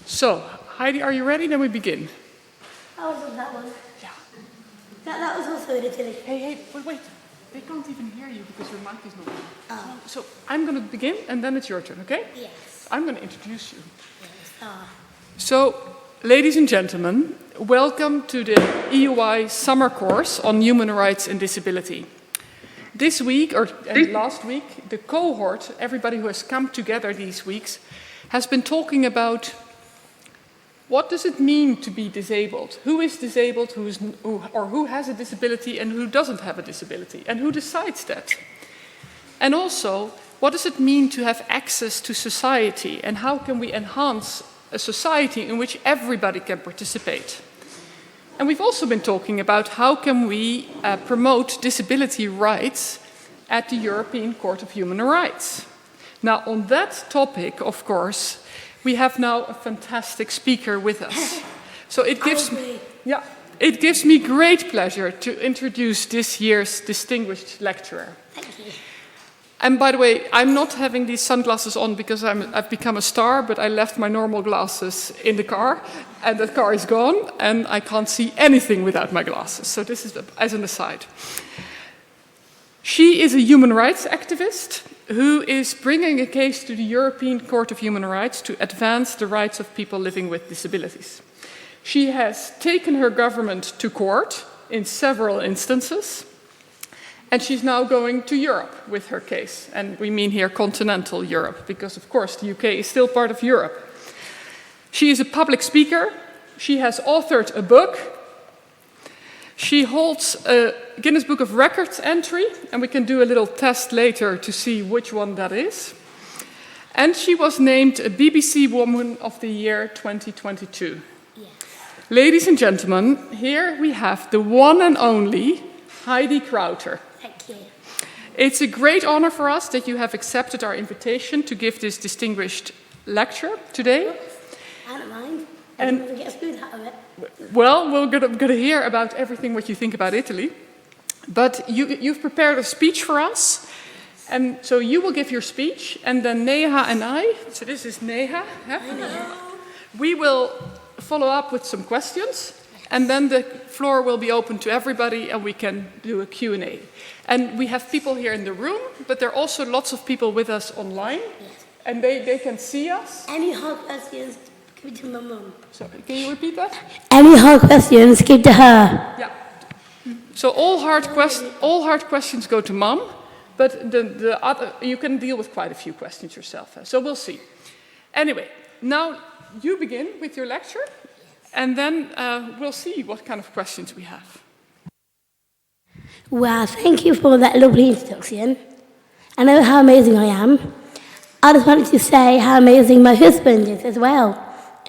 So, Heidi, are you ready? Then we begin. I was on that one. Yeah. That was also in Italy. Hey, wait. They can't even hear you because your mic is not on. Oh. So, I'm going to begin and then it's your turn, okay? Yes. I'm going to introduce you. Yes. So, ladies and gentlemen, welcome to the EUI summer course on human rights and disability. This week, and last week, the cohort, everybody who has come together these weeks, has been talking about what does it mean to be disabled? Who is disabled, who has a disability and who doesn't have a disability? And who decides that? And also, what does it mean to have access to society? And how can we enhance a society in which everybody can participate? And we've also been talking about how can we promote disability rights at the European Court of Human Rights. Now, on that topic, of course, we have now a fantastic speaker with us. So it gives me great pleasure to introduce this year's distinguished lecturer. Thank you. And by the way, I'm not having these sunglasses on because I've become a star, but I left my normal glasses in the car, and the car is gone, and I can't see anything without my glasses. So this is as an aside. She is a human rights activist who is bringing a case to the European Court of Human Rights to advance the rights of people living with disabilities. She has taken her government to court in several instances, and she's now going to Europe with her case. And we mean here continental Europe, because of course the UK is still part of Europe. She is a public speaker. She has authored a book. She holds a Guinness Book of Records entry, and we can do a little test later to see which one that is. And she was named a BBC Woman of the Year 2022. Yes. Ladies and gentlemen, here we have the one and only Heidi Crowter. Thank you. It's a great honor for us that you have accepted our invitation to give this distinguished lecture today. I don't mind. I And- don't want to get food out of it. Well, we're going to hear about everything what you think about Italy. But you've prepared a speech for us. And so you will give your speech, and then Neha and I, so this is Neha, we will follow up with some questions, and then the floor will be open to everybody, and we can do a Q&A. And we have people here in the room, but there are also lots of people with us online, and they can see us. Any hard questions, give it to my mum. So, can you repeat that? Any hard questions, give to her. Yeah. So all hard questions go to Mom, but the other, you can deal with quite a few questions yourself. So we'll see. Anyway, now you begin with your lecture, and then we'll see what kind of questions we have. Well, thank you for that lovely introduction. I know how amazing I am. I just wanted to say how amazing my husband is as well,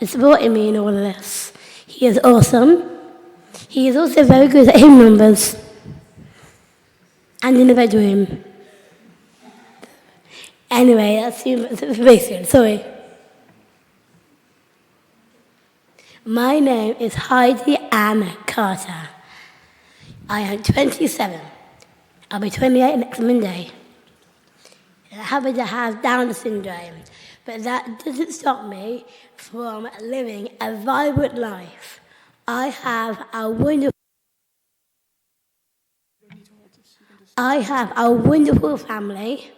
in supporting me in all of this. He is awesome. He is also very good at hymn numbers and in the bedroom. Anyway, that's too much information, sorry. My name is Heidi Ann Carter. I am 27. I'll be 28 next Monday. I happen to have Down syndrome, but that doesn't stop me from living a vibrant life. I have a wonderful family,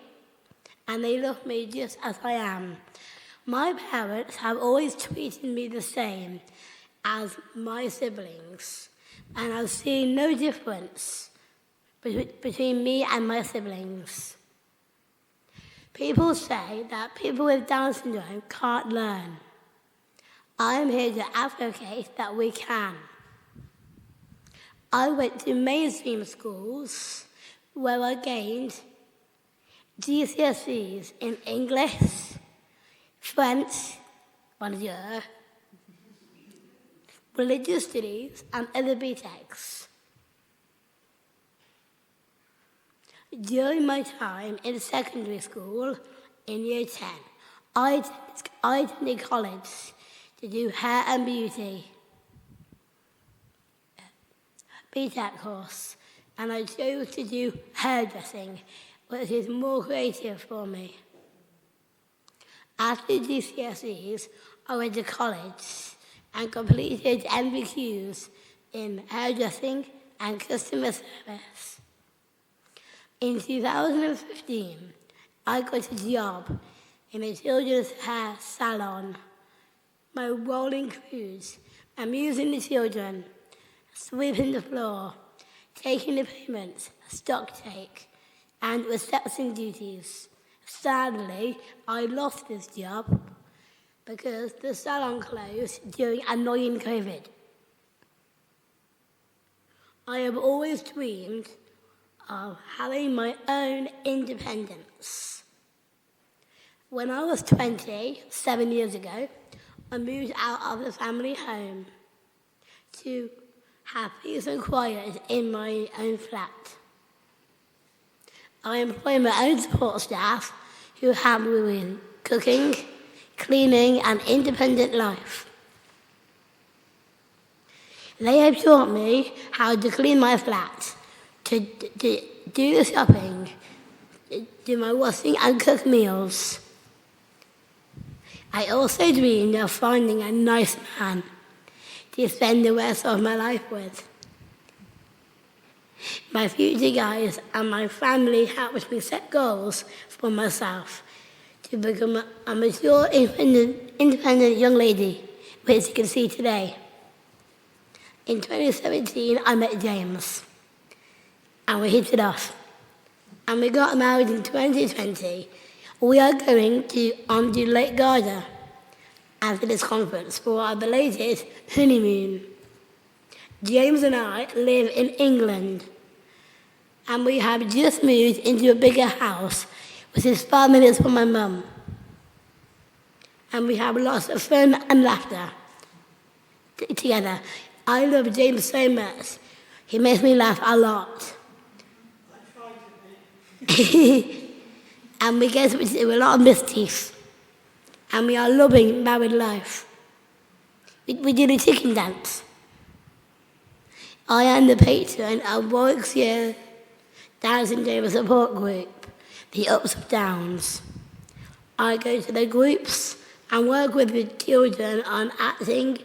and they love me just as I am. My parents have always treated me the same as my siblings, and I've seen no difference between me and my siblings. People say that people with Down syndrome can't learn. I'm here to advocate that we can. I went to mainstream schools where I gained GCSEs in English, French, religious studies, and other BTECs. During my time in secondary school in year 10, I attended college to do hair and beauty BTEC course, and I chose to do hairdressing, which is more creative for me. After GCSEs, I went to college and completed MBQs in hairdressing and customer service. In 2015, I got a job in a children's hair salon. My role includes amusing the children, sweeping the floor, taking the payments, stock take, and reception duties. Sadly, I lost this job because the salon closed during annoying COVID. I have always dreamed of having my own independence. When I was 20, 7 years ago, I moved out of the family home to have peace and quiet in my own flat. I employ my own support staff who help me with cooking, cleaning, and independent life. They have taught me how to clean my flat, to do the shopping, do my washing and cook meals. I also dreamed of finding a nice man to spend the rest of my life with. My future guys and my family helped me set goals for myself to become a mature, independent young lady, which you can see today. In 2017, I met James, and we hit it off. And we got married in 2020. We are going to Lake Garda after this conference for our belated honeymoon. James and I live in England, and we have just moved into a bigger house, which is 5 minutes from my mum. And we have lots of fun and laughter together. I love James so much. He makes me laugh a lot. And we get to do a lot of mischief. And we are loving married life. We do the chicken dance. I am the patron of Warwickshire Down Syndrome Support Group, the Ups and Downs. I go to the groups and work with the children on acting,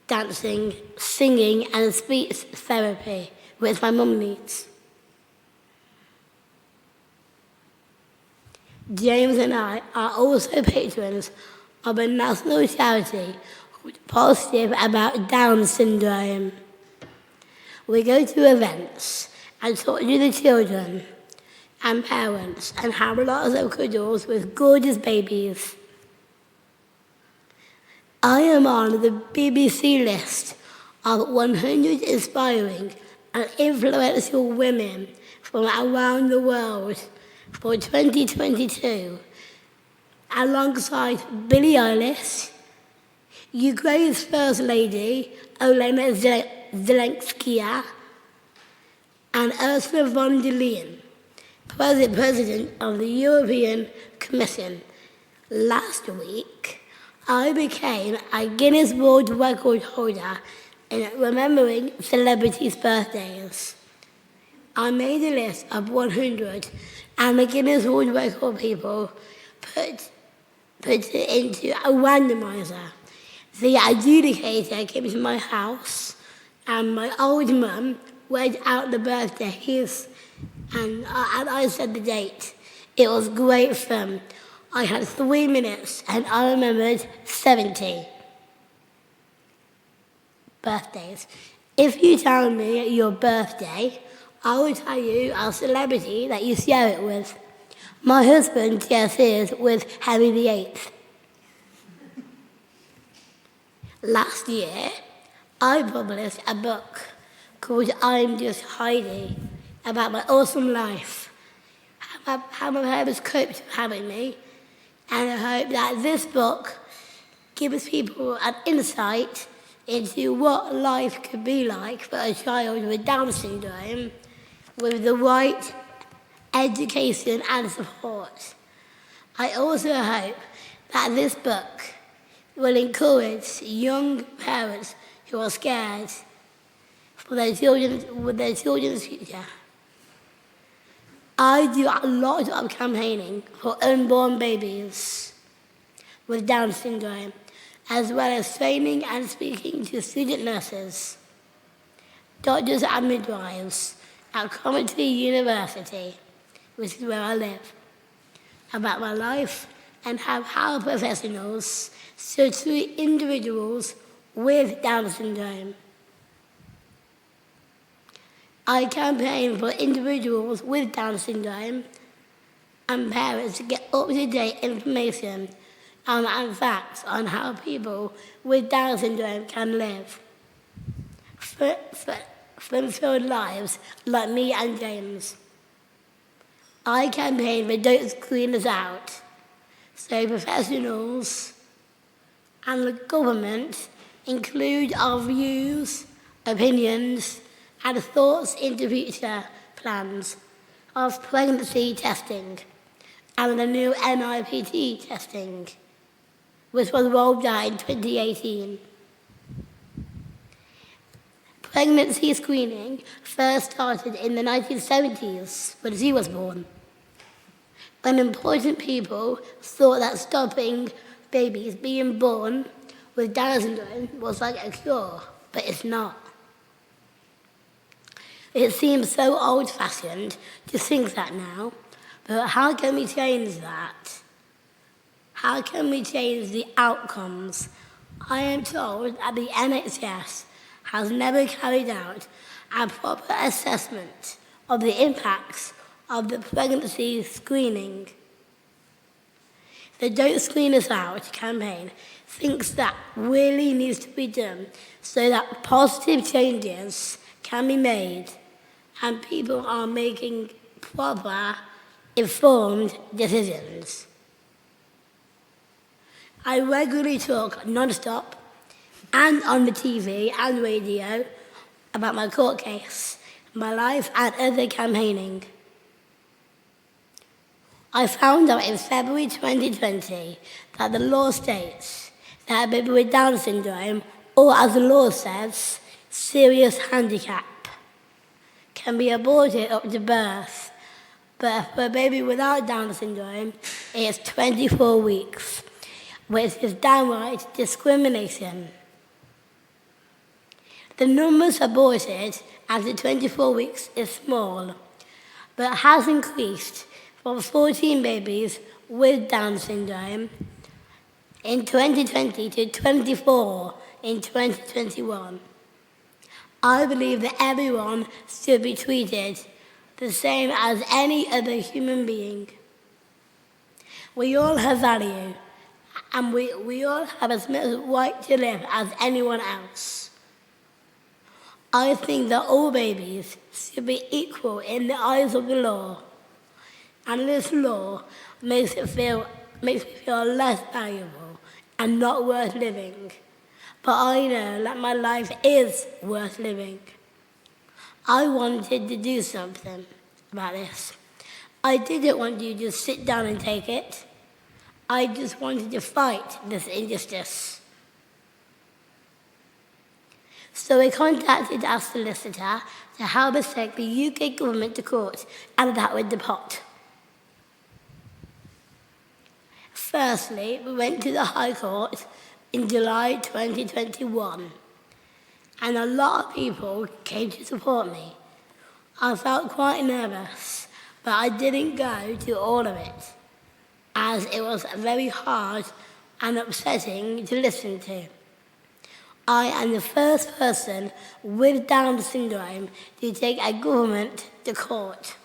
dancing, singing, and speech therapy, which my mum needs. James and I are also patrons of a national charity called Positive About Down Syndrome. We go to events and talk to the children and parents and have lots of cuddles with gorgeous babies. I am on the BBC list of 100 inspiring and influential women from around the world for 2022, alongside Billie Eilish, Ukraine's First Lady, Olena Zelenskaya, and Ursula von der Leyen, President of the European Commission. Last week, I became a Guinness World Record holder in remembering celebrities' birthdays. I made a list of 100, and the Guinness World Record people put it into a randomizer. The adjudicator came to my house, and my old mum read out the birthdays, and I said the date. It was great fun. I had 3 minutes, and I remembered 70 birthdays. If you tell me your birthday, I will tell you a celebrity that you share it with. My husband shares his with Henry VIII. Last year, I published a book called I'm Just Heidi, about my awesome life, how my parents coped with having me, and I hope that this book gives people an insight into what life could be like for a child with Down syndrome with the right education and support. I also hope that this book will encourage young parents who are scared for their children's future. I do a lot of campaigning for unborn babies with Down syndrome, as well as training and speaking to student nurses, doctors and midwives at Coventry University, which is where I live, about my life and how professionals should treat individuals with Down syndrome. I campaign for individuals with Down syndrome and parents to get up-to-date information and facts on how people with Down syndrome can live fulfilled lives like me and James. I campaign for Don't Screen Us Out, so professionals and the government include our views, opinions, and thoughts into future plans of pregnancy testing and the new NIPT testing, which was rolled out in 2018. Pregnancy screening first started in the 1970s when she was born, when important people thought that stopping babies being born with Down syndrome was like a cure, but it's not. It seems so old-fashioned to think that now, but how can we change that? How can we change the outcomes? I am told that the NHS has never carried out a proper assessment of the impacts of the pregnancy screening. The Don't Screen Us Out campaign thinks that really needs to be done so that positive changes can be made and people are making proper, informed decisions. I regularly talk non-stop and on the TV and radio about my court case, my life and other campaigning. I found out in February 2020 that the law states that a baby with Down syndrome, or as the law says, serious handicap, can be aborted up to birth, but for a baby without Down syndrome, it's 24 weeks, which is downright discrimination. The numbers aborted after 24 weeks is small, but has increased from 14 babies with Down syndrome in 2020 to 24 in 2021. I believe that everyone should be treated the same as any other human being. We all have value, and we all have as much right to live as anyone else. I think that all babies should be equal in the eyes of the law, and this law makes me feel less valuable and not worth living. But I know that my life is worth living. I wanted to do something about this. I didn't want you to just sit down and take it. I just wanted to fight this injustice. So we contacted our solicitor to help us take the UK government to court, and that with the pot. Firstly, we went to the High Court in July 2021, and a lot of people came to support me. I felt quite nervous, but I didn't go to all of it, as it was very hard and upsetting to listen to. I am the first person with Down syndrome to take a government to court.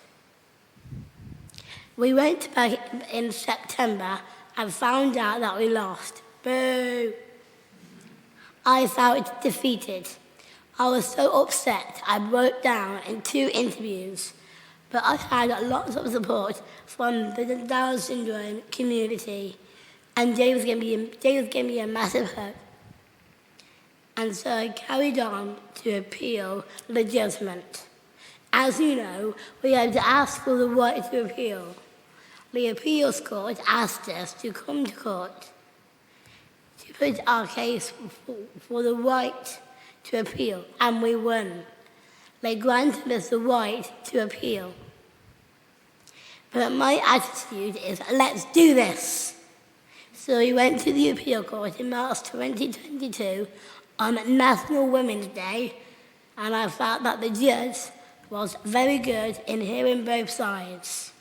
We went back in September and found out that we lost. Boo! I felt defeated. I was so upset I broke down in 2 interviews, but I had lots of support from the Down syndrome community, and James gave me a massive hug. And so I carried on to appeal the judgment. As you know, we had to ask for the right to appeal. The appeals court asked us to come to court to put our case for the right to appeal, and we won. They granted us the right to appeal. But my attitude is, let's do this. So we went to the appeal court in March 2022 on National Women's Day, and I felt that the judge was very good in hearing both sides.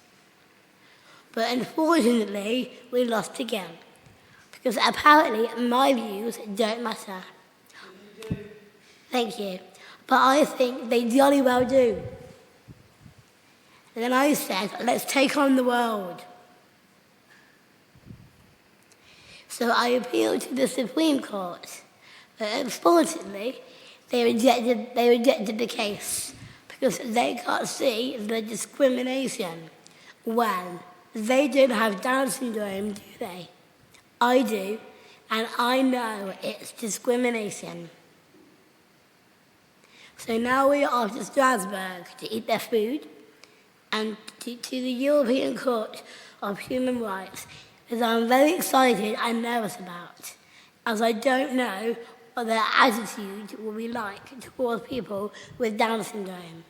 But unfortunately, we lost again, because apparently my views don't matter. Thank you. But I think they jolly well do. And then I said, let's take on the world. So I appealed to the Supreme Court. But unfortunately, they rejected the case because they can't see the discrimination. Well, they don't have Down syndrome, do they? I do, and I know it's discrimination. So now we are off to Strasbourg to eat their food and to the European Court of Human Rights, that I'm very excited and nervous about, as I don't know what their attitude will be like towards people with Down syndrome.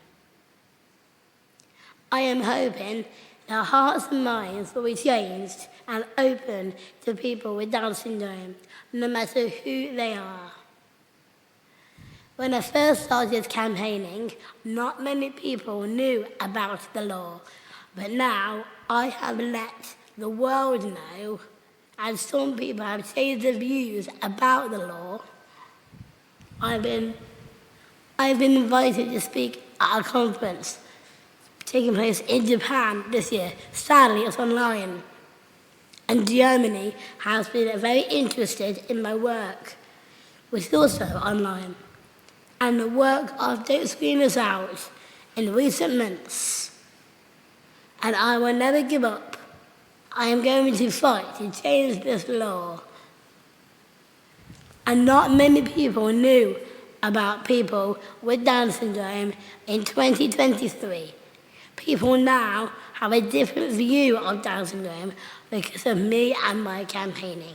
I am hoping their hearts and minds will be changed and open to people with Down syndrome, no matter who they are. When I first started campaigning, not many people knew about the law, but now I have let the world know, and some people have changed their views about the law. I've been invited to speak at a conference taking place in Japan this year. Sadly, it's online. And Germany has been very interested in my work, which is also online. And the work of Don't Screen Us Out in recent months. And I will never give up. I am going to fight to change this law. And not many people knew about people with Down syndrome in 2023. People now have a different view of Down syndrome because of me and my campaigning.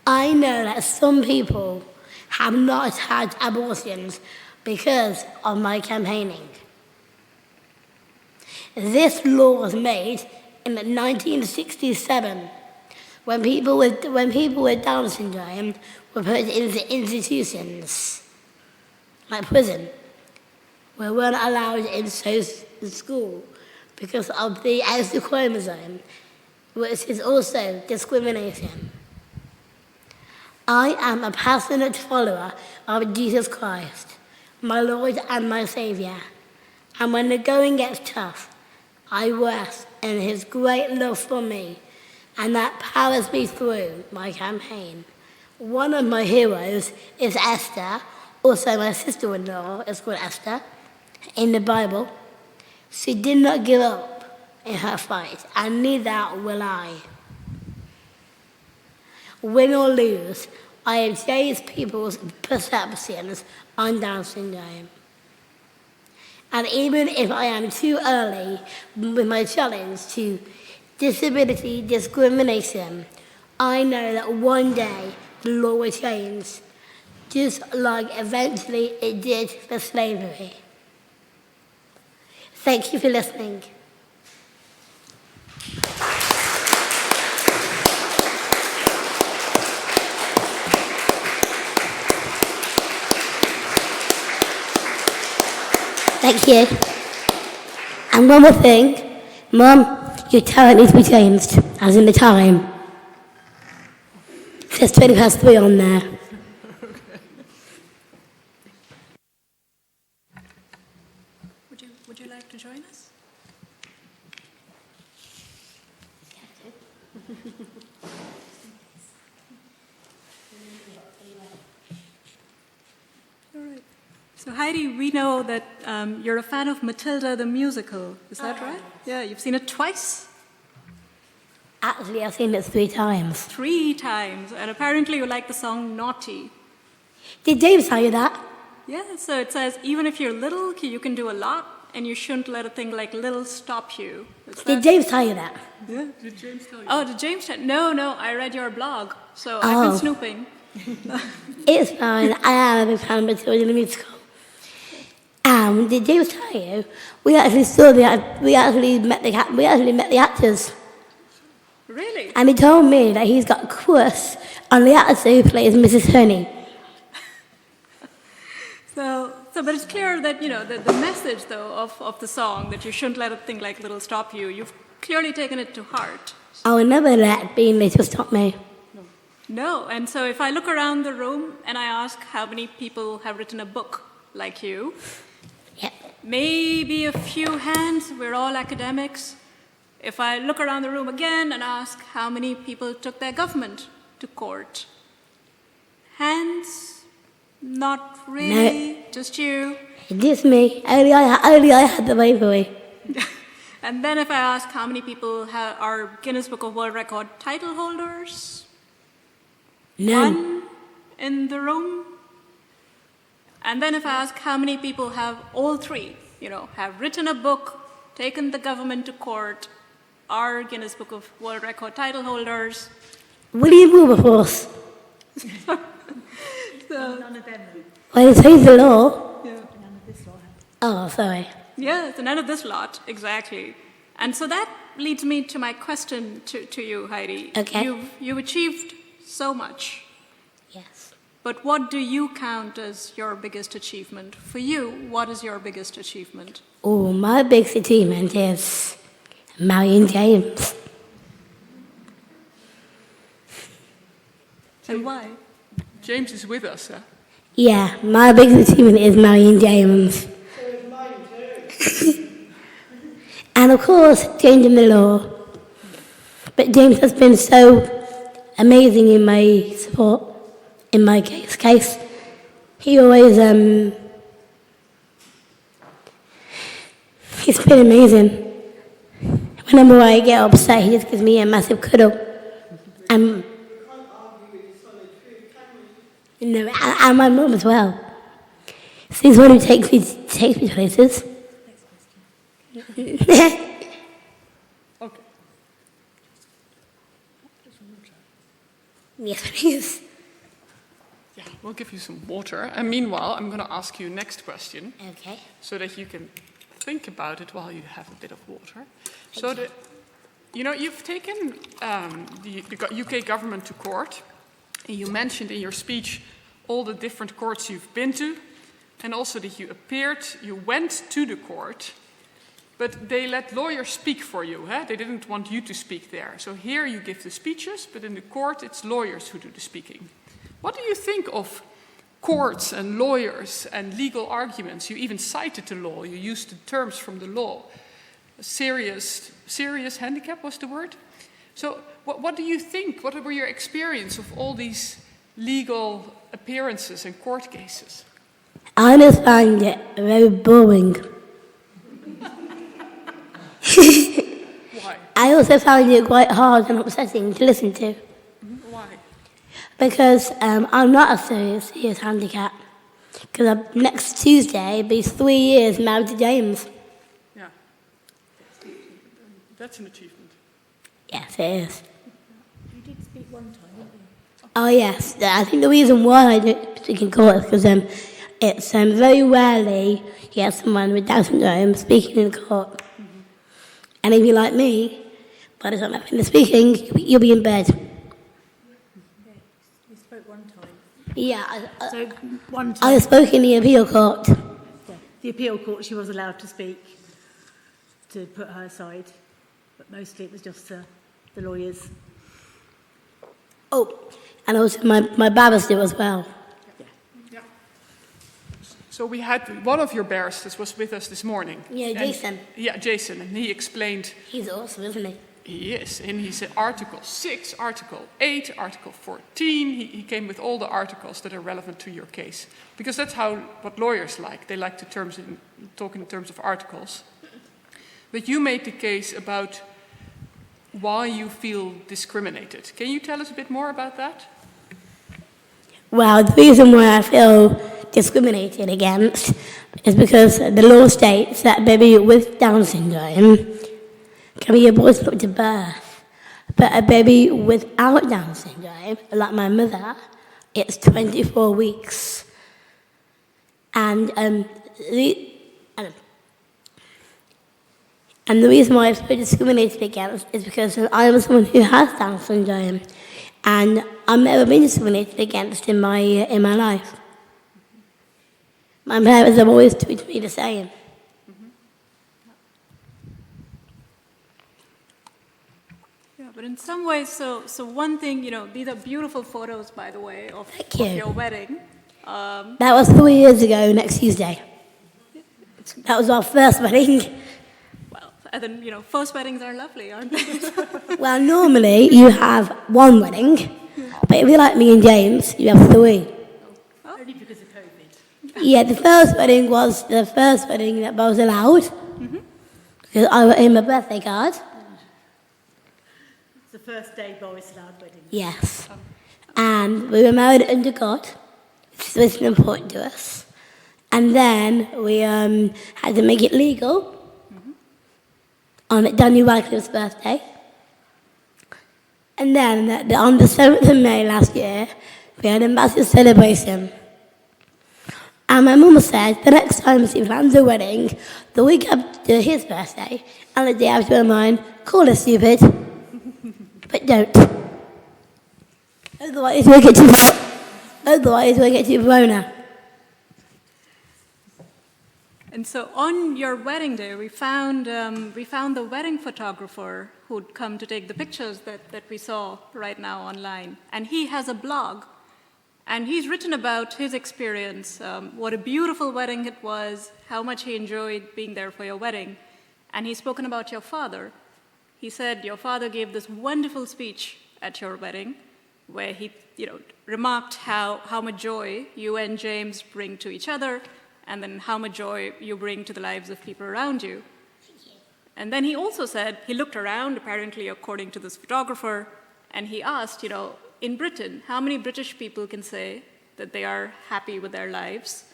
I know that some people have not had abortions because of my campaigning. This law was made in 1967 when people with Down syndrome were put into institutions like prison, where we weren't allowed in school because of the extra chromosome, which is also discrimination. I am a passionate follower of Jesus Christ, my Lord and my Saviour. And when the going gets tough, I rest in his great love for me, and that powers me through my campaign. One of my heroes is Esther, also my sister-in-law is called Esther, in the Bible. She did not give up in her fight, and neither will I. Win or lose, I have changed people's perceptions on Down syndrome. And even if I am too early with my challenge to disability discrimination, I know that one day the law will change, just like eventually it did for slavery. Thank you for listening. Thank you. And one more thing. Mum, your talent needs to be changed, as in the time. It says 3:20 on there. Would you like to join us? All right. So Heidi, we know that you're a fan of Matilda the musical. Is that right? Yeah, you've seen it twice? Actually, I've seen it 3 times. 3 times. And apparently you like the song Naughty. Did James tell you that? Yeah, so it says, even if you're little, you can do a lot, and you shouldn't let a thing like little stop you. Did James tell you that? Yeah. Did James tell you? Oh, did James tell? No, I read your blog, so I've been snooping. It's fine. I am a big fan of Matilda the musical. Did James tell you? We actually met the actors. Really? And he told me that he's got a crush on the actress who plays Mrs. Honey. But it's clear that, the message, though, of the song, that you shouldn't let a thing like Little stop you, you've clearly taken it to heart. I will never let being little stop me. No, and so if I look around the room and I ask how many people have written a book like you, Yep. maybe a few hands, we're all academics. If I look around the room again and ask how many people took their government to court, hands? Not really, just you. Just me. Only I had the bravery. And then if I ask how many people are Guinness Book of World Record title holders? None. One in the room. And then if I ask how many people have all three, have written a book, taken the government to court, are Guinness Book of World Record title holders? William Wilberforce. None of them. Well, it's the law. Yeah. None of this law. Oh, sorry. Yeah, so none of this lot, exactly. And so that leads me to my question to you, Heidi. Okay. You've achieved so much, Yes. but what do you count as your biggest achievement? For you, what is your biggest achievement? Oh, my biggest achievement is marrying James. And why? James is with us, huh? Yeah, my biggest achievement is marrying James. And of course, changing the law. But James has been so amazing in my support, in my case. He always, he's been amazing. Whenever I get upset, he just gives me a massive cuddle. And my mum as well. She's one who takes me places. Okay. Yes, please. Yeah, we'll give you some water. And meanwhile, I'm going to ask you next question, Okay. so that you can think about it while you have a bit of water. You've taken the UK government to court, and you mentioned in your speech all the different courts you've been to, and also that you went to the court, but they let lawyers speak for you. They didn't want you to speak there. So here you give the speeches, but in the court it's lawyers who do the speaking. What do you think of courts and lawyers and legal arguments? You even cited the law. You used the terms from the law. Serious handicap was the word. So what do you think? What were your experience of all these legal appearances and court cases? I just find it very boring. Why? I also found it quite hard and upsetting to listen to. Why? Because I'm not a serious handicap. Because next Tuesday, it'll be 3 years married to James. Yeah. That's an achievement. Yes, it is. You did speak one time, didn't you? Oh, yes. I think the reason why I don't speak in court is because it's very rarely you have someone with Down syndrome speaking in court. Mm-hmm. And if you're like me, by the time I'm finished speaking, you'll be in bed. Yeah, you spoke one time. Yeah, So one I time, spoke in the appeal court. yeah, the appeal court, she was allowed to speak to put her side, but mostly it was just the lawyers. Oh, and also my barrister as well. Yeah. So we had one of your barristers was with us this morning. Yeah, And- Jason. Yeah, Jason, and he explained. He's awesome, isn't he? Yes, and he said Article 6, Article 8, Article 14. He came with all the articles that are relevant to your case. Because that's what lawyers like. They like to talk in terms of articles. But you made the case about why you feel discriminated. Can you tell us a bit more about that? Well, the reason why I feel discriminated against is because the law states that a baby with Down syndrome can be aborted up to birth. But a baby without Down syndrome, like my mother, it's 24 weeks. And And the reason why it's so discriminated against is because I am someone who has Down syndrome, and I've never been discriminated against in my life. My parents have always treated me the same. Yeah, but in some ways, so one thing, these are beautiful photos, by the way, of your wedding. That was 3 years ago, next Tuesday. That was our first wedding. Well, and then, first weddings are lovely, aren't they? Well, normally you have one wedding, but if you're like me and James, you have 3. Only because of COVID. Yeah, the first wedding was the first wedding that was allowed, because I wrote in my birthday card. It's the first day Boris allowed wedding. Yes. And we were married under God, which is important to us. And then we had to make it legal on Daniel Radcliffe's birthday. And then on the 7th of May last year, we had a massive celebration. And my mum said the next time she plans a wedding, the week after his birthday and the day after mine, call us stupid. But don't. Otherwise we'll get to Verona. And so on your wedding day, we found the wedding photographer who'd come to take the pictures that we saw right now online. And he has a blog. And he's written about his experience, what a beautiful wedding it was, how much he enjoyed being there for your wedding. And he's spoken about your father. He said your father gave this wonderful speech at your wedding where he remarked how much joy you and James bring to each other, and then how much joy you bring to the lives of people around you. And then he also said, he looked around, apparently according to this photographer, and he asked, in Britain, how many British people can say that they are happy with their lives,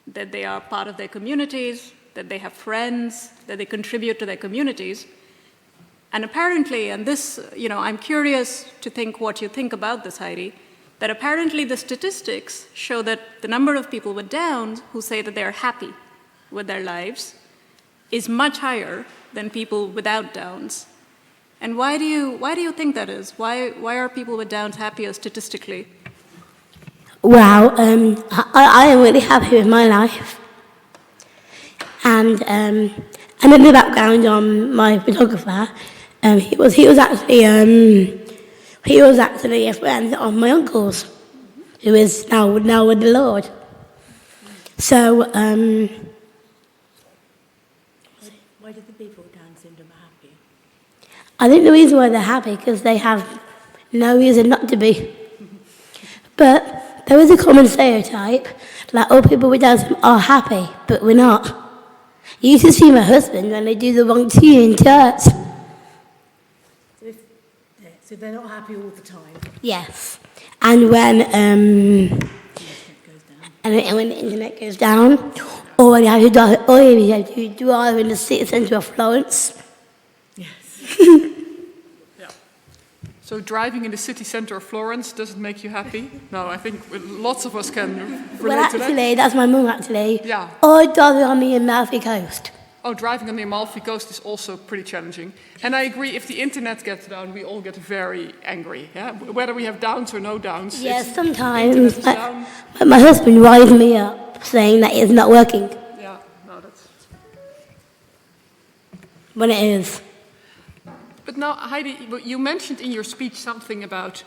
that they are part of their communities, that they have friends, that they contribute to their communities? And apparently, and this, I'm curious to think what you think about this, Heidi, that apparently the statistics show that the number of people with Downs who say that they are happy with their lives is much higher than people without Downs. And why do you think that is? Why are people with Downs happier statistically? Well, I am really happy with my life. And a little background on my photographer. He was actually a friend of my uncle's, who is now with the Lord. So, why do the people with Down syndrome happy? I think the reason why they're happy because they have no reason not to be. But there is a common stereotype that all people with Down syndrome are happy, but we're not. You used to see my husband when they do the wrong tune in church. So they're not happy all the time. Yes, and when the internet goes down, or when you have to drive in the city centre of Florence. Yes. Yeah. So driving in the city centre of Florence doesn't make you happy? No, I think lots of us can relate to that. Actually, that's my mum actually. Yeah. Or driving on the Amalfi Coast. Oh, driving on the Amalfi Coast is also pretty challenging. And I agree, if the internet gets down, we all get very angry. Yeah? Whether we have Downs or no Downs. Yes, sometimes my husband winds me up saying that it's not working. Yeah, no, that's... When it is. But now, Heidi, you mentioned in your speech something about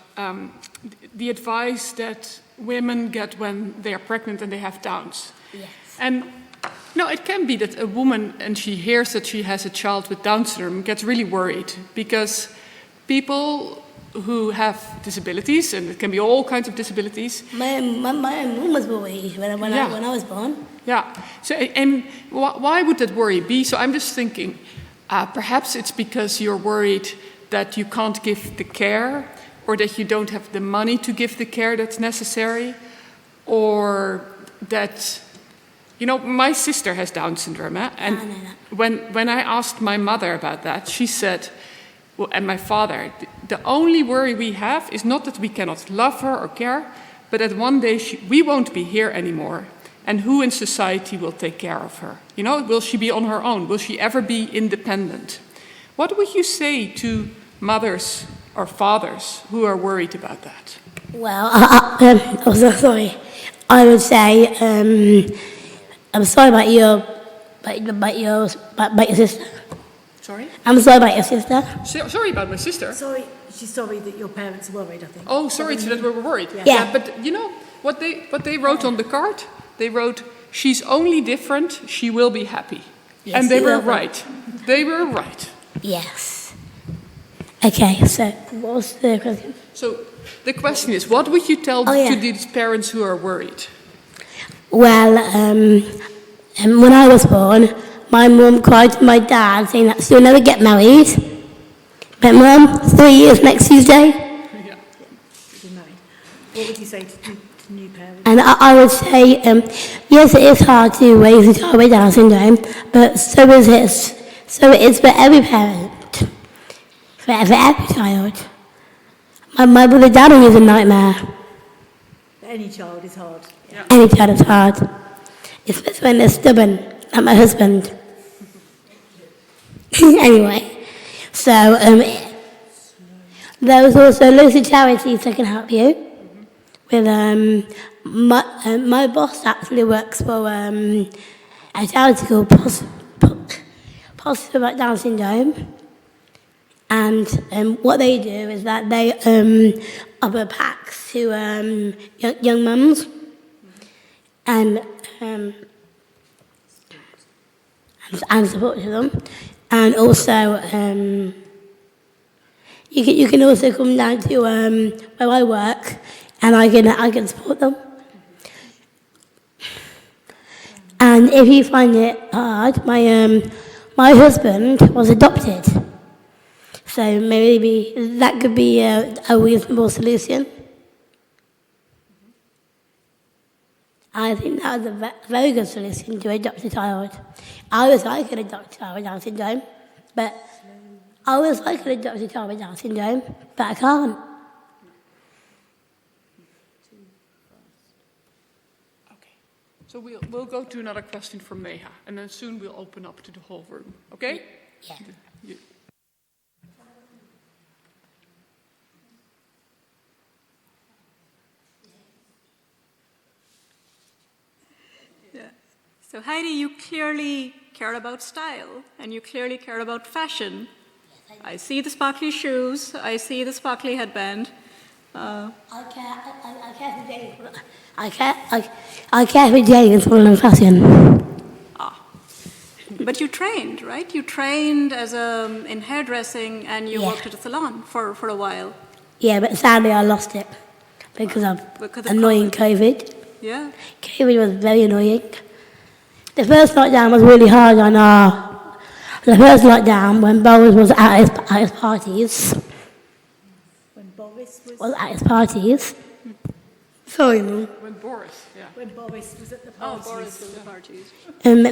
the advice that women get when they are pregnant and they have Downs. Yes. And no, it can be that a woman, and she hears that she has a child with Down syndrome, gets really worried because people who have disabilities, and it can be all kinds of disabilities. My mum was worried when I was born. Yeah. So, and why would that worry be? So I'm just thinking, perhaps it's because you're worried that you can't give the care, or that you don't have the money to give the care that's necessary, or that... my sister has Down syndrome, and when I asked my mother about that, she said, well, and my father, the only worry we have is not that we cannot love her or care, but that one day we won't be here anymore, And who in society will take care of her? You know, will she be on her own? Will she ever be independent? What would you say to mothers or fathers who are worried about that? Well, I'm so sorry. I would say, I'm sorry about your sister. Sorry? I'm sorry about your sister. Sorry about my sister. Sorry, she's sorry that your parents are worried, I think. Oh, sorry that we were worried. Yeah. But you know what they wrote on the card? They wrote, "She's only different. She will be happy." Yes, and they she were will be. right. They were right. Yes. Okay, so what was the question? So the question is, what would you tell Oh, yeah. to these parents who are worried? Well, when I was born, my mum cried to my dad saying that she'll never get married. But Mum, 3 years next Tuesday. Yeah. She's married. What would you say to new parents? And I would say, yes, it is hard to raise a child with Down syndrome, but so is it. So it is for every parent, for every child. My brother Daddy is a nightmare. Any child is hard. Yeah. Any child is hard, especially when they're stubborn, like my husband. Anyway, so there's also loads of charities that can help you. With my boss actually works for a charity called Positive About Down Syndrome, and what they do is that they offer packs to young mums and support to them, and also you can also come down to where I work, and I can support them. And if you find it hard, my husband was adopted, so maybe that could be a reasonable solution. I think that was a very good solution to adopt a child. I wish I could adopt a child with Down syndrome, but I wish I could adopt a child with Down syndrome, but I can't. Okay. So we'll go to another question from Neha, and then soon we'll open up to the whole room. Okay? Yeah. You- So Heidi, you clearly care about style, and you clearly care about fashion. I see the sparkly shoes, I see the sparkly headband. I care for James for fashion. But you trained, right? You trained in hairdressing, and you Yeah. worked at a salon for a while. Yeah, but sadly I lost it because of Because of annoying COVID. Yeah. COVID was very annoying. The first lockdown was really hard on the first lockdown when Boris was at his parties. When Boris was... Was at his parties. Sorry, Mum. When Boris, yeah. When Boris was at the Oh, parties. Boris was the parties.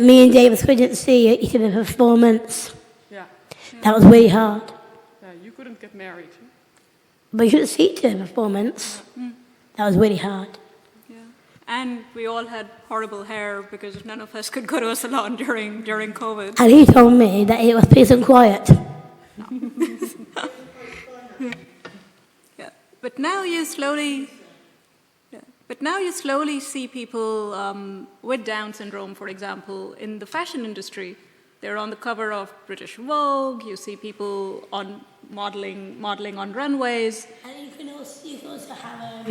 Me and David couldn't see each other for 4 months. Yeah. That was really hard. Yeah. You couldn't get married. But you couldn't see each other for 4 months. That was really hard. Yeah. And we all had horrible hair because none of us could go to a salon during COVID. And he told me that it was peace and quiet. Yeah. But now you slowly see people with Down syndrome, for example, in the fashion industry. They're on the cover of British Vogue. You see people on modeling on runways. And you can also have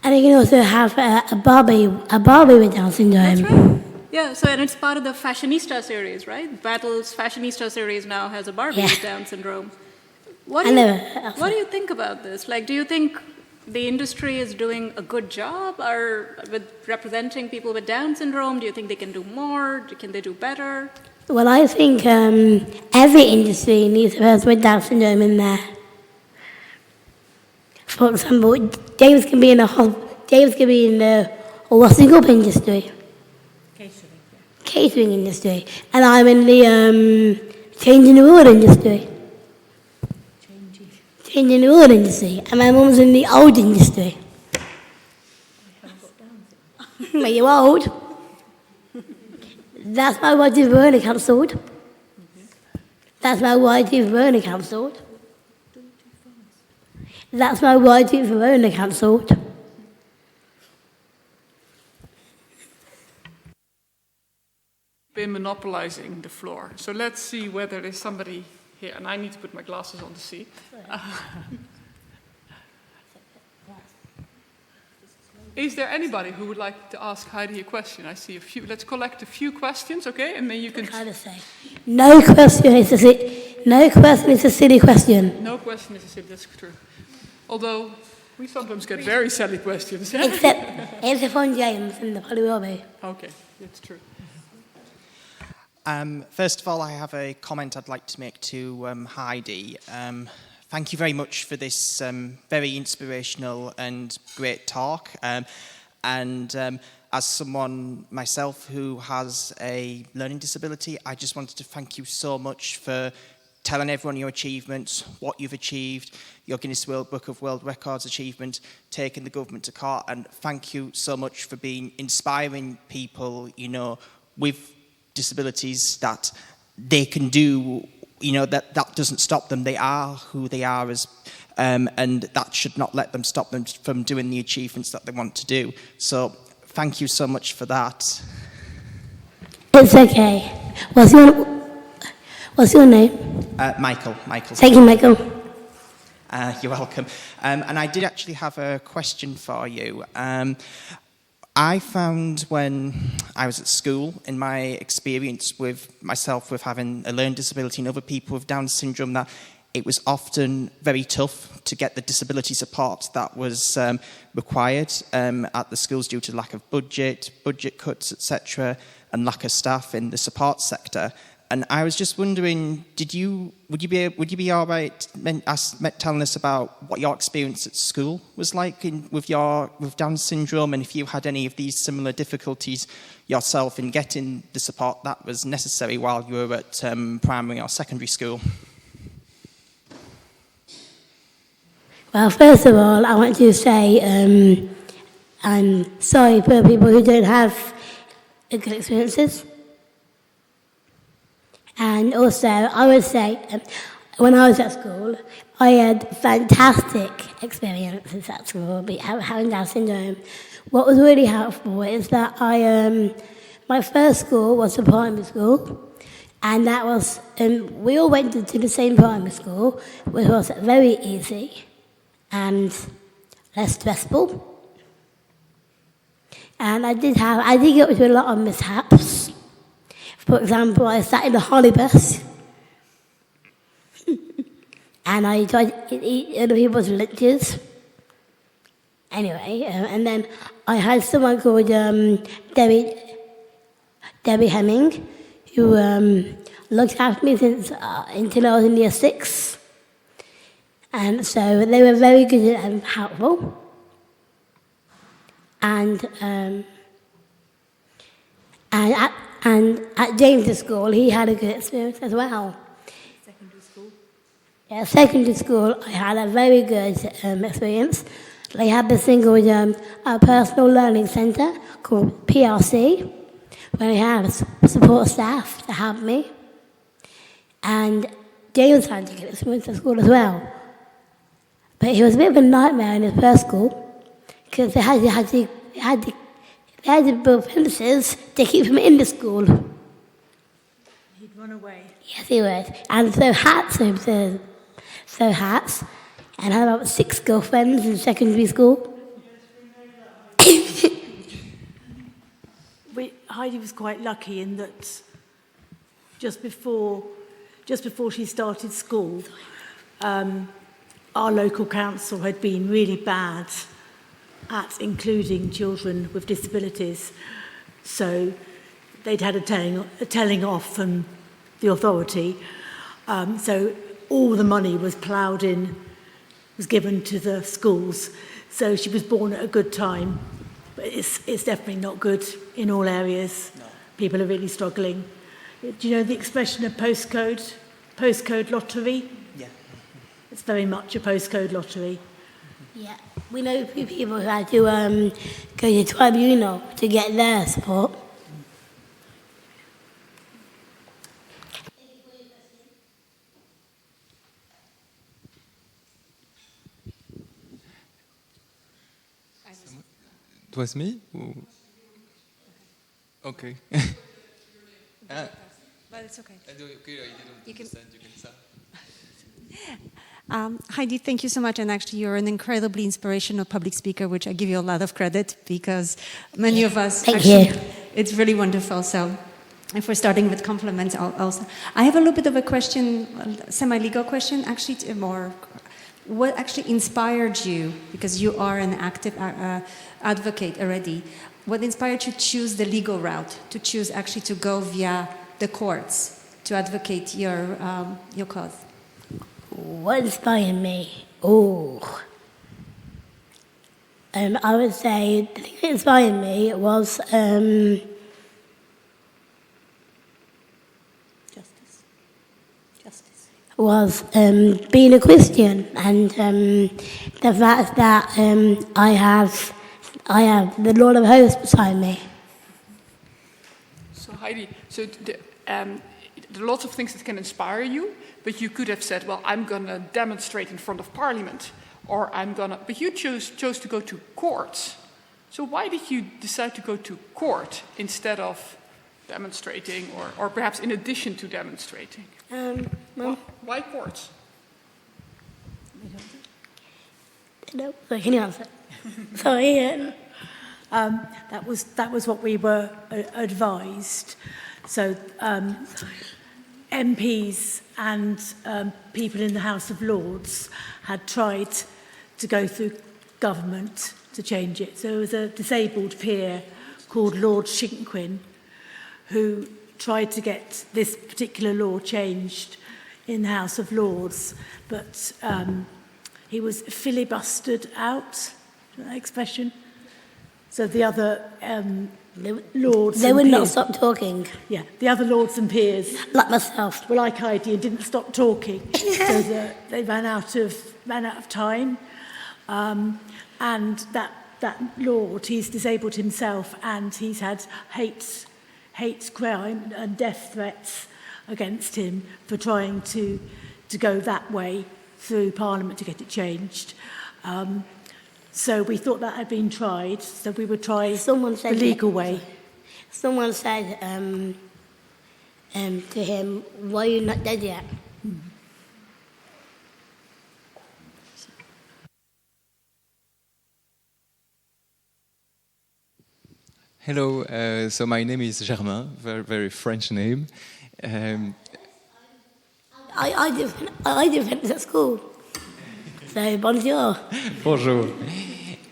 and you can also have a Barbie with Down syndrome. That's right. Yeah. So and it's part of the Fashionista series, right? Battle's Fashionista series now has a Barbie Yeah. with Down syndrome. What I do never you, heard of what do you think about this? Like, do you think the industry is doing a good job or with representing people with Down syndrome? Do you think they can do more? Can they do better? Well, I think every industry needs a person with Down syndrome in there. For example, James can be in the washing up industry, Catering, yeah. catering industry, and I'm in the changing the world industry. Changing the world industry, and my mum's in the old industry. Are you old? That's my YG Verona cancelled. That's my YG Verona cancelled. That's my YG Verona cancelled. Been monopolizing the floor. So let's see whether there's somebody here. And I need to put my glasses on to see. Is there anybody who would like to ask Heidi a question? I see a few. Let's collect a few questions, okay? And then you can... Kind of say, no question is a silly question. No question is a silly, that's true. Although, we sometimes get very silly questions. Except from James, and the probably will be. Okay, that's true. First of all, I have a comment I'd like to make to Heidi. Thank you very much for this very inspirational and great talk. As someone myself who has a learning disability, I just wanted to thank you so much for telling everyone your achievements, what you've achieved, your Guinness Book of World Records achievement, taking the government to court, and thank you so much for being inspiring people, you know, with disabilities that they can do, you know, that doesn't stop them. They are who they are as, and that should not let them stop them from doing the achievements that they want to do. So thank you so much for that. It's okay. What's your name? Michael. Thank you, Michael. You're welcome. And I did actually have a question for you. I found when I was at school, in my experience with myself with having a learning disability and other people with Down syndrome, that it was often very tough to get the disability support that was required at the schools due to lack of budget cuts, etc., and lack of staff in the support sector. And I was just wondering, would you be all right telling us about what your experience at school was like with Down syndrome, and if you had any of these similar difficulties yourself in getting the support that was necessary while you were at primary or secondary school? Well, first of all, I want to say I'm sorry for people who don't have good experiences. And also, I would say, when I was at school, I had fantastic experiences at school, having Down syndrome. What was really helpful is that my first school was a primary school, and that was, we all went to the same primary school, which was very easy and less stressful. And I did get into a lot of mishaps. For example, I sat in a holly bus and I tried to eat other people's lunches. Anyway, and then I had someone called Debbie Hemming, who looked after me until I was in year 6. And so they were very good and helpful. And at James's school, he had a good experience as well. Secondary school? Yeah, secondary school, I had a very good experience. They had this thing called a personal learning centre called PRC, where I had support staff to help me. And James had a good experience at school as well. But he was a bit of a nightmare in his first school, because they had to build fences to keep him in the school. He'd run away. Yes, he would. And so hats, and I had about 6 girlfriends in secondary school. Heidi was quite lucky in that just before she started school, our local council had been really bad at including children with disabilities. So they'd had a telling off from the authority. So all the money was ploughed in, was given to the schools. So she was born at a good time. But it's definitely not good in all areas. No. People are really struggling. Do you know the expression of postcode lottery? Yeah. It's very much a postcode lottery. Yeah, we know people who had to go to tribunal to get their support. It was me? Okay. But it's okay. You can start. Heidi, thank you so much. And actually, you're an incredibly inspirational public speaker, which I give you a lot of credit because many of us Thank you. It's really wonderful. So, if we're starting with compliments, also, I have a little bit of a question, a semi-legal question, actually, what actually inspired you, because you are an active advocate already, what inspired you to choose the legal route, to choose actually to go via the courts to advocate your cause? What inspired me? Oh. I would say the thing that inspired me was being a Christian and the fact that I have the Lord of Hosts beside me. So Heidi, there are lots of things that can inspire you, but you could have said, well, I'm going to demonstrate in front of Parliament, or but you chose to go to court. So why did you decide to go to court instead of demonstrating, or perhaps in addition to demonstrating? Why courts? No, sorry, can you answer? Sorry. That was what we were advised. So MPs and people in the House of Lords had tried to go through government to change it. So there was a disabled peer called Lord Quinn who tried to get this particular law changed in the House of Lords, but he was filibustered out, is that expression? So the other lords They and would not peers, stop talking. yeah, the other lords and peers Like myself. were like Heidi and didn't stop talking, so they ran out of time, and that lord, he's disabled himself, and he's had hate crime and death threats against him for trying to go that way through Parliament to get it changed. So we thought that had been tried, so we would try the legal way. Someone said to him, why are you not dead yet? Hello, so my name is Germain, very, very French name. I did French at school. So, bonjour. Bonjour.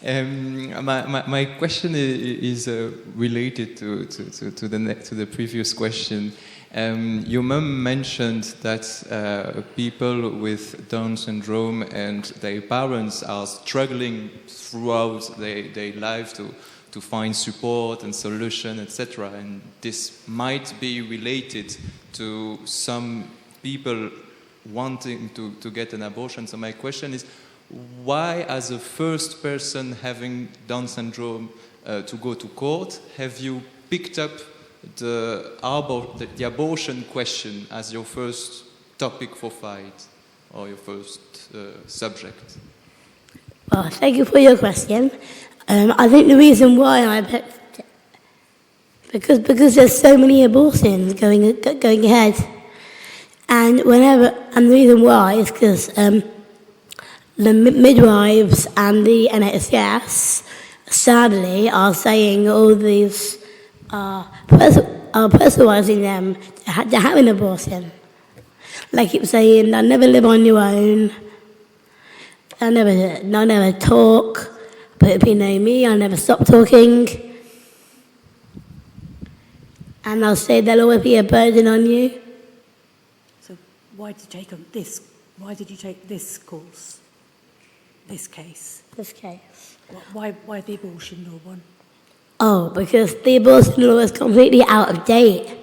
My question is related to the previous question. Your mum mentioned that people with Down syndrome and their parents are struggling throughout their life to find support and solution, etc. And this might be related to some people wanting to get an abortion. So my question is, why, as a first person having Down syndrome to go to court, have you picked up the abortion question as your first topic for fight, or your first subject? Well, thank you for your question. I think the reason why I picked it, because there's so many abortions going ahead, and the reason why is because the midwives and the NHS sadly are saying all these are pressurising them to have an abortion. Like keep saying, they'll never live on your own, they'll never talk, but if you know me, I'll never stop talking. And they'll say there'll always be a burden on you. So why did you take this? Why did you take this course? This case? This case. Why the abortion law one? Oh, because the abortion law is completely out of date.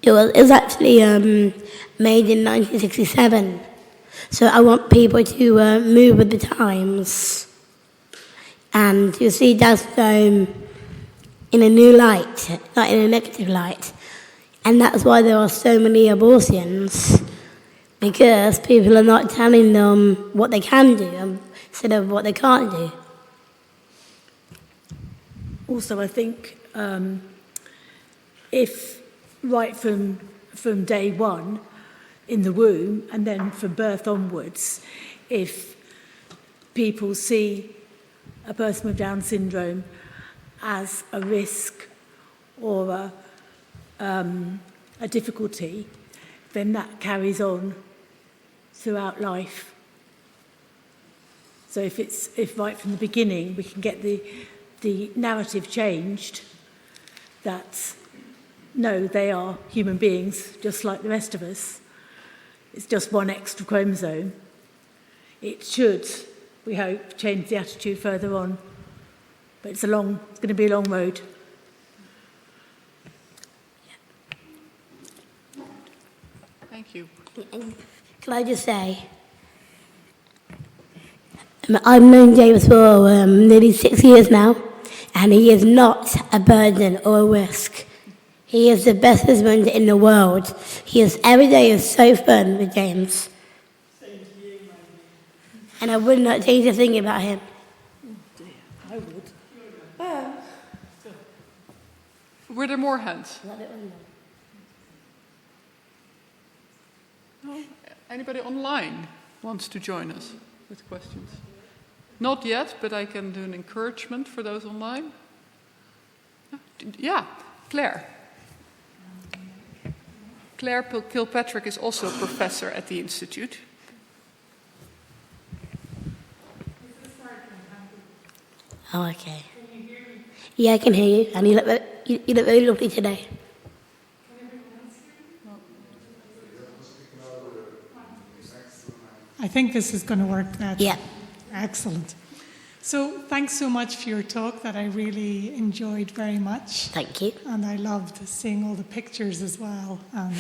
It was actually made in 1967. So I want people to move with the times and to see testosterone in a new light, not in a negative light. And that's why there are so many abortions, because people are not telling them what they can do instead of what they can't do. Also, I think if right from day one in the womb and then from birth onwards, if people see a person with Down syndrome as a risk or a difficulty, then that carries on throughout life. So if right from the beginning we can get the narrative changed that no, they are human beings just like the rest of us, it's just one extra chromosome, it should, we hope, change the attitude further on. But it's going to be a long road. Thank you. Can I just say, I've known James for nearly 6 years now, and he is not a burden or a risk. He is the best husband in the world. Every day is so fun with James. And I would not change a thing about him. I would. Were there more hands? No? Anybody online wants to join us with questions? Not yet, but I can do an encouragement for those online. Yeah, Claire. Claire Kilpatrick is also a professor at the Institute. Oh, okay. Can you hear me? Yeah, I can hear you. And you look very lovely today. I think this is going to work now. Yeah. Excellent. So thanks so much for your talk that I really enjoyed very much. Thank you. And I loved seeing all the pictures as well and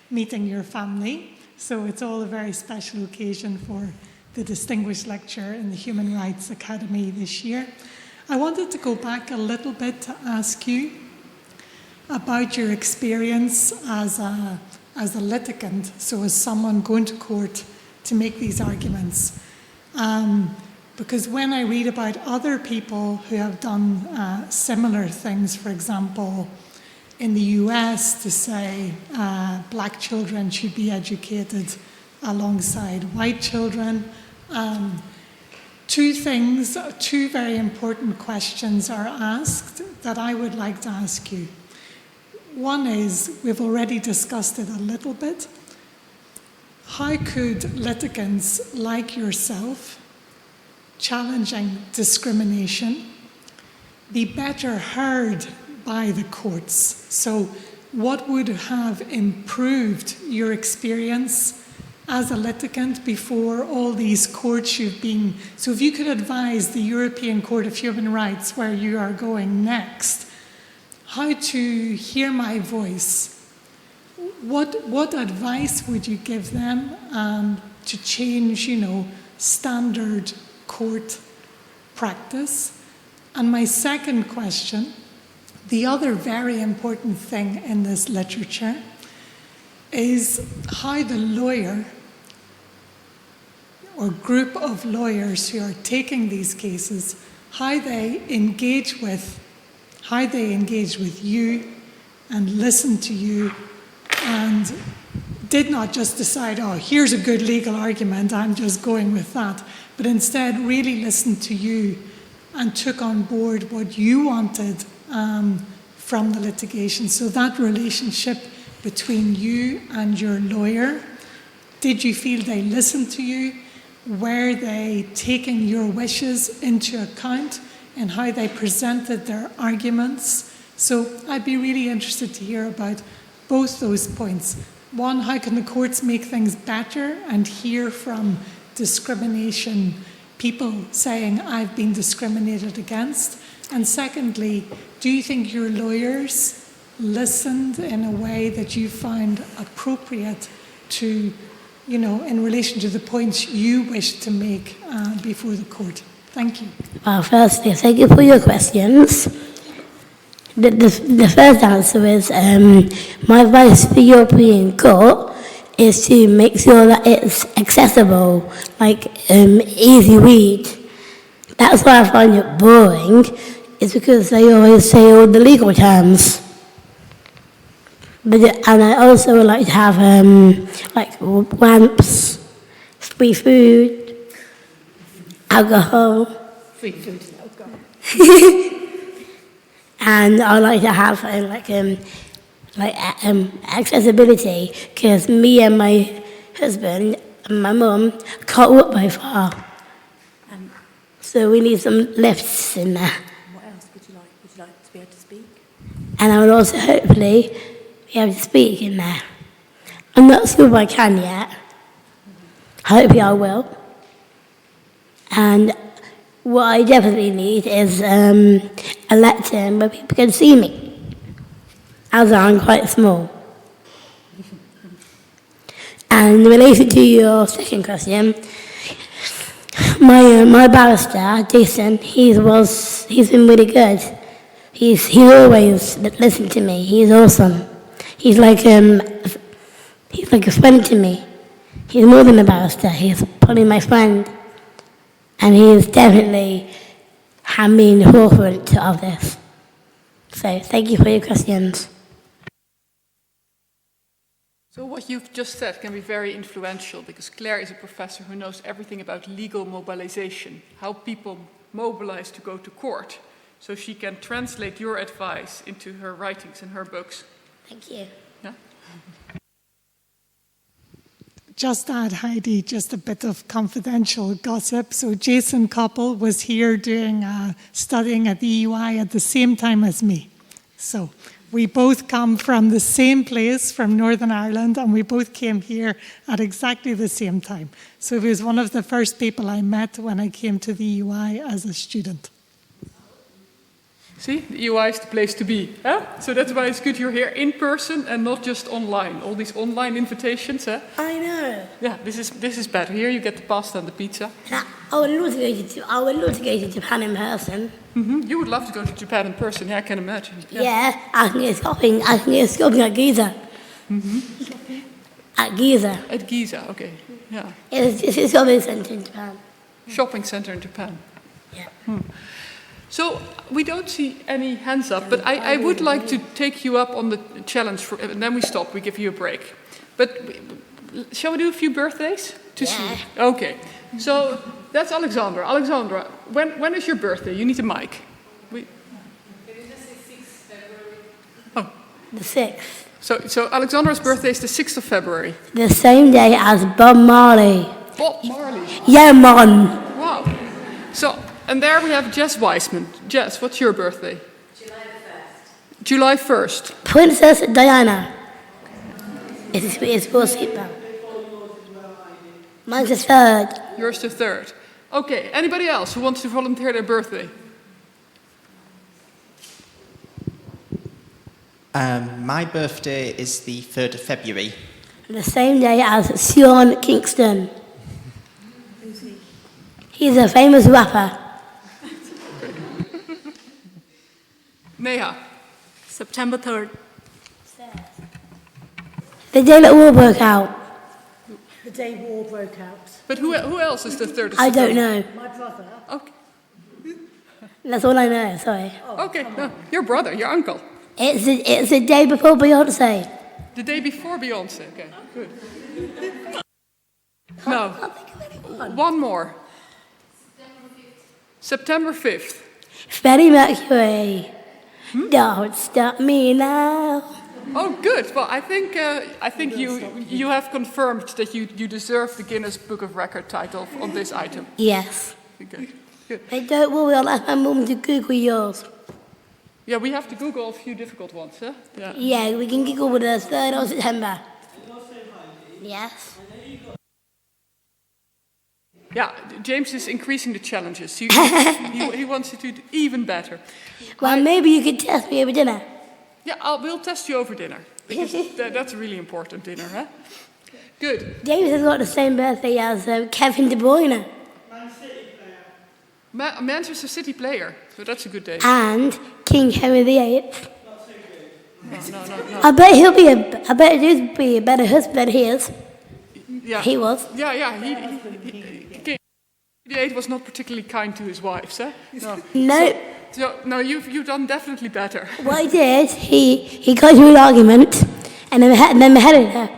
meeting your family. So it's all a very special occasion for the Distinguished Lecture in the Human Rights Academy this year. I wanted to go back a little bit to ask you about your experience as a litigant, so as someone going to court to make these arguments. Because when I read about other people who have done similar things, for example, in the US to say black children should be educated alongside white children, two very important questions are asked that I would like to ask you. One is, we've already discussed it a little bit, how could litigants like yourself challenging discrimination be better heard by the courts? So what would have improved your experience as a litigant before all these courts you've been? So if you could advise the European Court of Human Rights, where you are going next, how to hear my voice, what advice would you give them to change, standard court practice? And my second question, the other very important thing in this literature is how the lawyer or group of lawyers who are taking these cases, how they engage with you and listen to you and did not just decide, oh, here's a good legal argument, I'm just going with that, but instead really listened to you and took on board what you wanted from the litigation. So that relationship between you and your lawyer, did you feel they listened to you? Were they taking your wishes into account and how they presented their arguments? So I'd be really interested to hear about both those points. One, how can the courts make things better and hear from discrimination, people saying, I've been discriminated against? And secondly, do you think your lawyers listened in a way that you found appropriate to in relation to the points you wish to make before the court. Thank you. Well, firstly, thank you for your questions. The first answer is my advice for the European Court is to make sure that it's accessible, like easy read. That's why I find it boring, is because they always say all the legal terms. And I also would like to have like ramps, free food, alcohol. Free food and alcohol. And I like to have accessibility, because me and my husband and my mum can't walk very far. So we need some lifts in there. What else would you like? Would you like to be able to speak? And I would also hopefully be able to speak in there. I'm not sure if I can yet. Hopefully I will. And what I definitely need is a lectern where people can see me, as I'm quite small. And in relation to your second question, my barrister, Jason, he's been really good. He's always listened to me. He's awesome. He's like a friend to me. He's more than a barrister. He's probably my friend. And he's definitely had me in the forefront of this. So thank you for your questions. So what you've just said can be very influential, because Claire is a professor who knows everything about legal mobilization, how people mobilize to go to court. So she can translate your advice into her writings and her books. Thank you. Yeah? Just add, Heidi, just a bit of confidential gossip. So Jason Koppel was here studying at the EUI at the same time as me. So we both come from the same place, from Northern Ireland, and we both came here at exactly the same time. So he was one of the first people I met when I came to the EUI as a student. See, the EUI is the place to be. Huh? So that's why it's good you're here in person and not just online. All these online invitations. Huh? I know. Yeah, this is better. Here you get the pasta and the pizza. I would love to go to Japan in person. Mm-hmm. You would love to go to Japan in person. Yeah, I can imagine. Yeah, I can go shopping. I can go shopping at Giza. Mm-hmm. At Giza. At Giza, okay. Yeah. It's a shopping centre in Japan. Shopping center in Japan. Yeah. So we don't see any hands up, but I would like to take you up on the challenge, and then we stop, we give you a break. But shall we do a few birthdays? Yeah. Okay, so that's Alexandra. Alexandra, when is your birthday? You need a mic. It is the 6th February. Oh. The 6th. So Alexandra's birthday is the 6th of February. The same day as Bob Marley. Bob Marley. Yeah, man. Wow. So, and there we have Jess Weissman. Jess, what's your birthday? July 1st. Princess Diana. It's for seatbelt. Mine's the 3rd. Yours the 3rd. Okay, anybody else who wants to volunteer their birthday? My birthday is the 3rd of February. The same day as Sean Kingston. Who's he? He's a famous rapper. Neha. September 3rd. The day that war broke out. The day war broke out. But who else is the 3rd of I don't September? know. My brother. Okay, That's all I know, sorry. okay. No, your brother, your uncle. It's the day before Beyonce. The day before Beyonce. Okay, good. No, one more. September 5th. Freddie Mercury. Don't stop me now. Oh, good. Well, I think you have confirmed that you deserve the Guinness Book of Record title on this item. Yes. Okay, good. Hey, don't worry, I'll ask my mum to Google yours. Yeah, we have to Google a few difficult ones, huh? Yeah. Yeah, we can Google with the 3rd of September. Yes. Yeah, James is increasing the challenges. He wants you to do even better. Well, maybe you could test me over dinner. Yeah, we'll test you over dinner. Because that's a really important dinner, huh? Good. James has got the same birthday as Kevin De Bruyne. Manchester City player, so that's a good day. And King Henry VIII. No. I bet he'll be I bet he'll be a better husband than he is. Yeah. He was. Yeah. King VIII was not particularly kind to his wives, eh? No. No, you've done definitely better. What he did, he got into an argument and then beheaded her.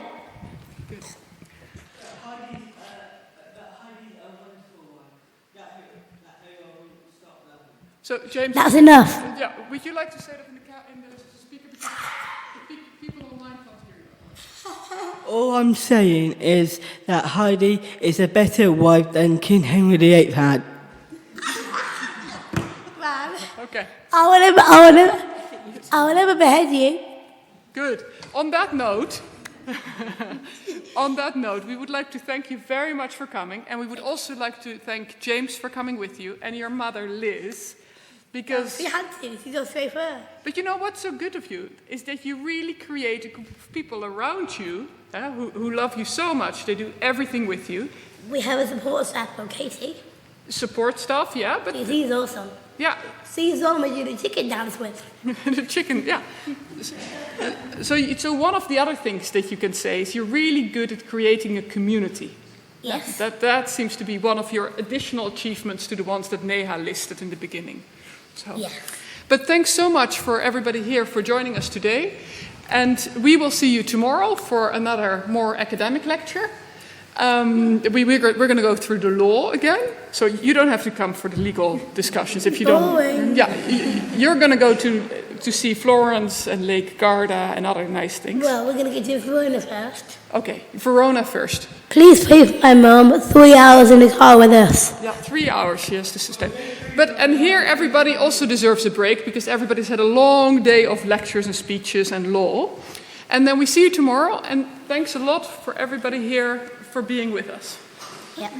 So, James, That's enough. Yeah, would you like to say that in the speaker? Because the people online can't hear you. All I'm saying is that Heidi is a better wife than King Henry VIII had. Okay. I will never behead you. Good. On that note, we would like to thank you very much for coming, and we would also like to thank James for coming with you, and your mother, Liz, because... She had to. She got straight for her. But you know what's so good of you is that you really create a group of people around you who love you so much. They do everything with you. We have a support staff from Katie. Support staff, yeah, but... He's awesome. Yeah. She's the one we do the chicken dance with. The chicken, yeah. So one of the other things that you can say is you're really good at creating a community. Yes. That seems to be one of your additional achievements to the ones that Neha listed in the beginning. So. Yes. But thanks so much for everybody here for joining us today. And we will see you tomorrow for another more academic lecture. We're going to go through the law again, so you don't have to come for the legal discussions if you don't. Boring. Yeah, you're going to go to see Florence and Lake Garda and other nice things. Well, we're going to get to Verona first. Okay, Verona first. Please pay for my mum 3 hours in the car with us. Yeah, 3 hours she has to stay. And here everybody also deserves a break because everybody's had a long day of lectures and speeches and law. And then we see you tomorrow, and thanks a lot for everybody here for being with us. Yeah.